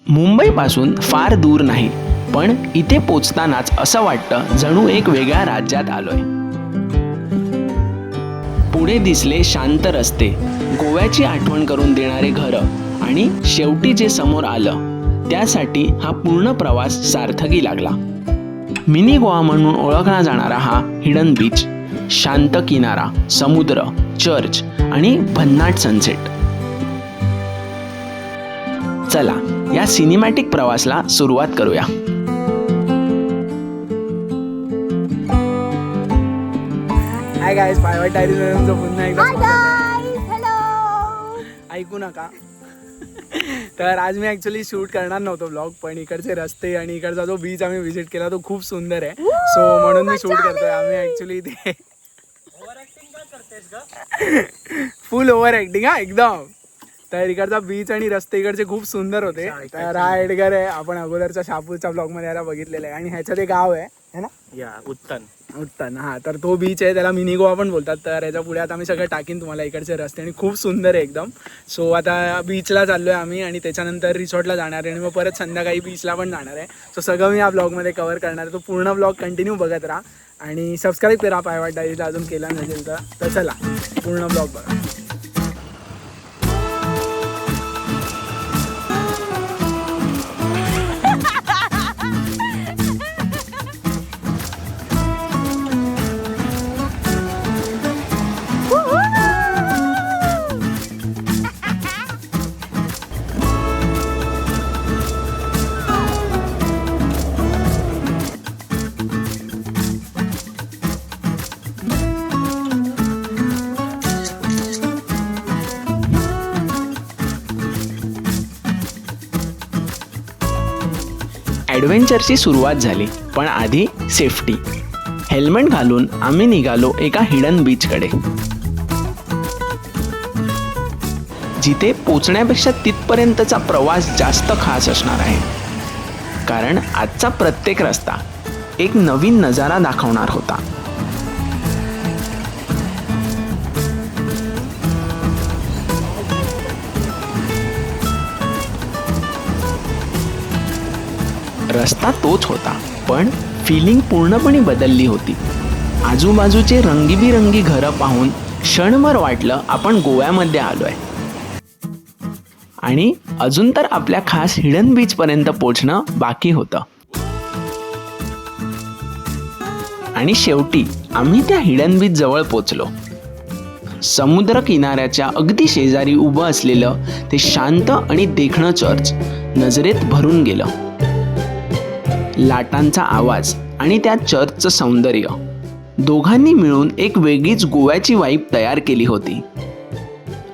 मुंबईपासून फार दूर नाही, पण इथे पोचतानाच असं वाटतं जणू एक वेगळ्या राज्यात आलोय. पुढे दिसले शांत रस्ते, गोव्याची आठवण करून देणारे घरं आणि शेवटी जे समोर आलं त्यासाठी हा पूर्ण प्रवास सार्थकी लागला. मिनी गोवा म्हणून ओळखला जाणारा हा हिडन बीच, शांत किनारा, समुद्र, चर्च आणि भन्नाट सनसेट. चला या सिनेमॅटिक प्रवासला सुरुवात करूया. हाय गाईज, पायवाट डायरीमध्ये तुमचं पुन्हा एकदा हेलो. ऐकू नका. तर आज मी ॲक्च्युली शूट करणार नव्हतो ब्लॉग, पण इकडचे रस्ते आणि इकडचा जो बीच आम्ही व्हिजिट केला तो खूप सुंदर आहे. सो म्हणून मी शूट करतोय. आम्ही ॲक्च्युली इथे फुल ओव्हर ॲक्टिंग हा एकदम. तर इकडचा बीच आणि रस्ते इकडचे खूप सुंदर होते. तर हा एडगर आहे, आपण अगोदरच्या शापूरच्या ब्लॉगमध्ये याला बघितलेलं आहे. आणि ह्याच्यात एक गाव आहे ना, या उत्तन. हा, तर तो बीच आहे, त्याला मिनी गोवा पण बोलतात. तर याच्या पुढे आता आम्ही सगळं टाकीन तुम्हाला इकडचे रस्ते, आणि खूप सुंदर आहे एकदम. सो आता बीचला चाललोय आम्ही आणि त्याच्यानंतर रिसॉर्टला जाणार आहे आणि मग परत संध्याकाळी बीचला पण जाणार आहे. सो सगळं मी या ब्लॉगमध्ये कव्हर करणार आहे. तो पूर्ण ब्लॉग कंटिन्यू बघत राहा आणि सबस्क्राईब करा पायवाट डायरीला अजून केलं नसेल तर चला पूर्ण ब्लॉग बघा. ॲडव्हेंचरची सुरुवात झाली, पण आधी सेफ्टी. हेल्मेट घालून आम्ही निघालो एका हिडन बीचकडे, जिथे पोचण्यापेक्षा तिथपर्यंतचा प्रवास जास्त खास असणार आहे. कारण आजचा प्रत्येक रस्ता एक नवीन नजारा दाखवणार होता. रस्ता तोच होता, पण फिलिंग पूर्णपणे बदलली होती. आजूबाजूचे रंगीबिरंगी घरं पाहून क्षणभर वाटलं आपण गोव्यामध्ये आलोय. आणि अजून तर आपल्या खास हिडन बीच पर्यंत पोहोचणं बाकी होतं. आणि शेवटी आम्ही त्या हिडन बीच जवळ पोचलो. समुद्र किनाऱ्याच्या अगदी शेजारी उभं असलेलं ते शांत आणि देखणं चर्च नजरेत भरून गेलं. लाटांचा आवाज आणि त्या चर्चचं सौंदर्य दोघांनी मिळून एक वेगळीच गोव्याची वाईब तयार केली होती.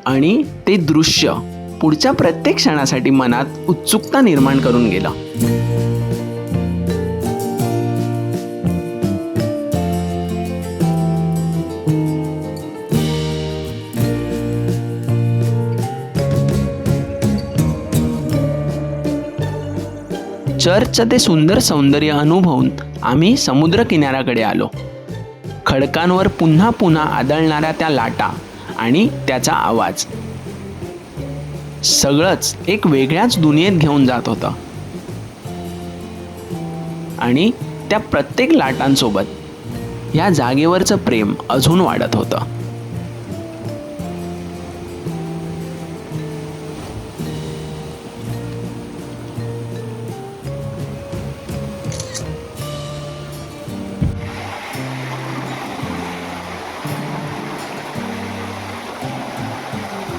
आणि ते दृश्य पुढच्या प्रत्येक क्षणासाठी मनात उत्सुकता निर्माण करून गेलं. चर्चचं ते सुंदर सौंदर्य अनुभवून आम्ही समुद्र किनाऱ्याकडे आलो. खडकांवर पुन्हा पुन्हा आदळणाऱ्या त्या लाटा आणि त्याचा आवाज, सगळंच एक वेगळ्याच दुनियेत घेऊन जात होतं. आणि त्या प्रत्येक लाटांसोबत या जागेवरचं प्रेम अजून वाढत होतं.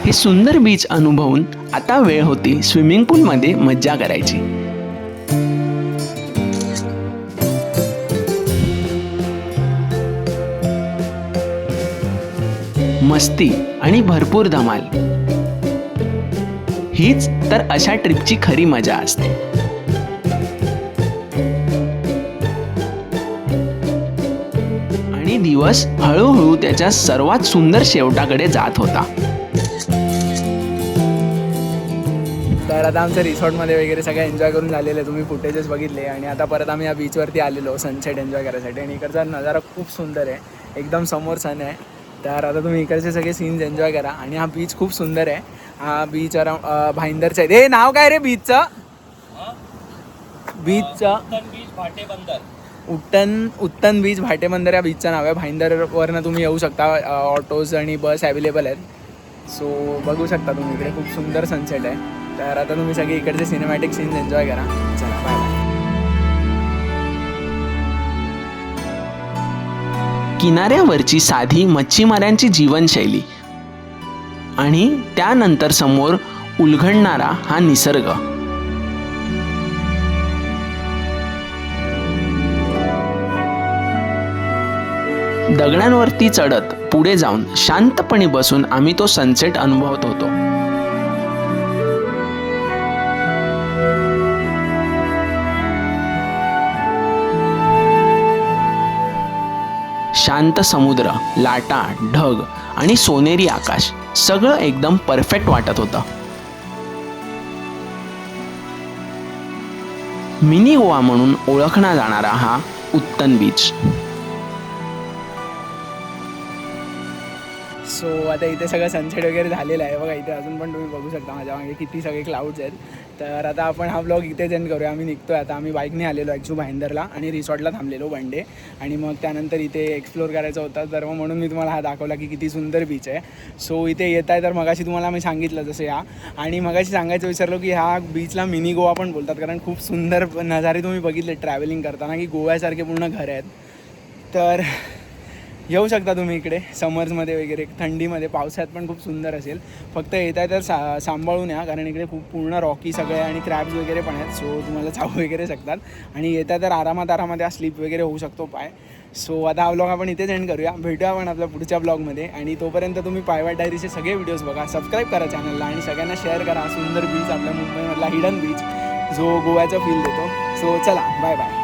हे सुंदर बीच अनुभवून आता वेळ होती स्विमिंग पूलमध्ये मज्जा करायची. मस्ती आणि भरपूर धमाल, हीच तर अशा ट्रिपची खरी मजा असते. आणि दिवस हळूहळू त्याच्या सर्वात सुंदर शेवटाकडे जात होता. तर आता आमच्या रिसॉर्टमध्ये वगैरे सगळं एन्जॉय करून झालेलं, तुम्ही फुटेजेस बघितले. आणि आता परत आम्ही या बीचवरती आलेलो सनसेट एन्जॉय करायसाठी. आणि इकडचा नजारा खूप सुंदर आहे, एकदम समोर सन आहे. तर आता तुम्ही इकडचे सगळे सीन्स एन्जॉय करा. आणि हा बीच खूप सुंदर आहे. हा बीच अराउंड भाईंदरचा आहे. हे नाव काय रे बीचचं? बीचचा उत्तन बीच भाटेबंदर या बीचचं नाव आहे. भाईंदरवरनं तुम्ही येऊ शकता. ऑटोज आणि बस अवेलेबल आहेत. सो बघू शकता तुम्ही इकडे खूप सुंदर सनसेट आहे. तर आता तुम्ही सगळे इकडचे सिनेमॅटिक सीन्स एन्जॉय करा. चला बाय. किनाऱ्यावरची साधी मच्छीमारांची जीवनशैली आणि त्यानंतर समोर उलगडणारा हा निसर्ग. दगडांवरती चढत पुढे जाऊन शांतपणे बसून आम्ही तो सनसेट अनुभवत होतो. शांत समुद्र, लाटा, ढग आणि सोनेरी आकाश सगळं एकदम परफेक्ट वाटत होतं. मिनी गोवा म्हणून ओळखला जाणारा हा उत्तन बीच. सो आता इथे सगळं सनसेट वगैरे झालेलं आहे बघा. इथे अजून पण तुम्ही बघू शकता माझ्या मागे किती सगळे क्लाउड्स आहेत. तर आता आपण हा ब्लॉग इथेच एंड करूया. आम्ही निघतोय आता. आम्ही बाईकने आलेलो ॲक्च्युली भाईंदरला आणि रिसॉर्टला थांबलेलो वन डे. आणि मग त्यानंतर इथे एक्सप्लोर करायचं होतं. तर मग म्हणून मी तुम्हाला हा दाखवला की किती सुंदर बीच आहे. सो इथे येत आहे तर मगाशी तुम्हाला मी सांगितलं जसं या. आणि मगाशी सांगायचं विसरलो की ह्या बीचला मिनी गोवा पण बोलतात. कारण खूप सुंदर नजारे तुम्ही बघितले ट्रॅव्हलिंग करताना की गोव्यासारखे पूर्ण घर आहेत. तर येऊ शकता तुम्ही इकडे समर्समध्ये वगैरे, थंडीमध्ये, पावसाळ्यात पण खूप सुंदर असेल. फक्त येत आहे तर सांभाळून या कारण इकडे खूप पूर्ण रॉकी सगळे आणि क्रॅब्स वगैरे पण आहेत. सो तुम्हाला चावू वगैरे शकतात. आणि येत आहे तर आरामात स्लीप वगैरे होऊ शकतो पाय. सो आता हा ब्लॉग आपण इथेच एंड करूया. भेटूया आपण आपल्या पुढच्या ब्लॉगमध्ये. आणि तोपर्यंत तुम्ही पायवाट डायरीचे सगळे व्हिडिओज बघा, सबस्क्राईब करा चॅनलला आणि सगळ्यांना शेअर करा. सुंदर बीच आपल्या मुंबईमधला हिडन बीच जो गोव्याचा फील देतो. सो चला बाय बाय.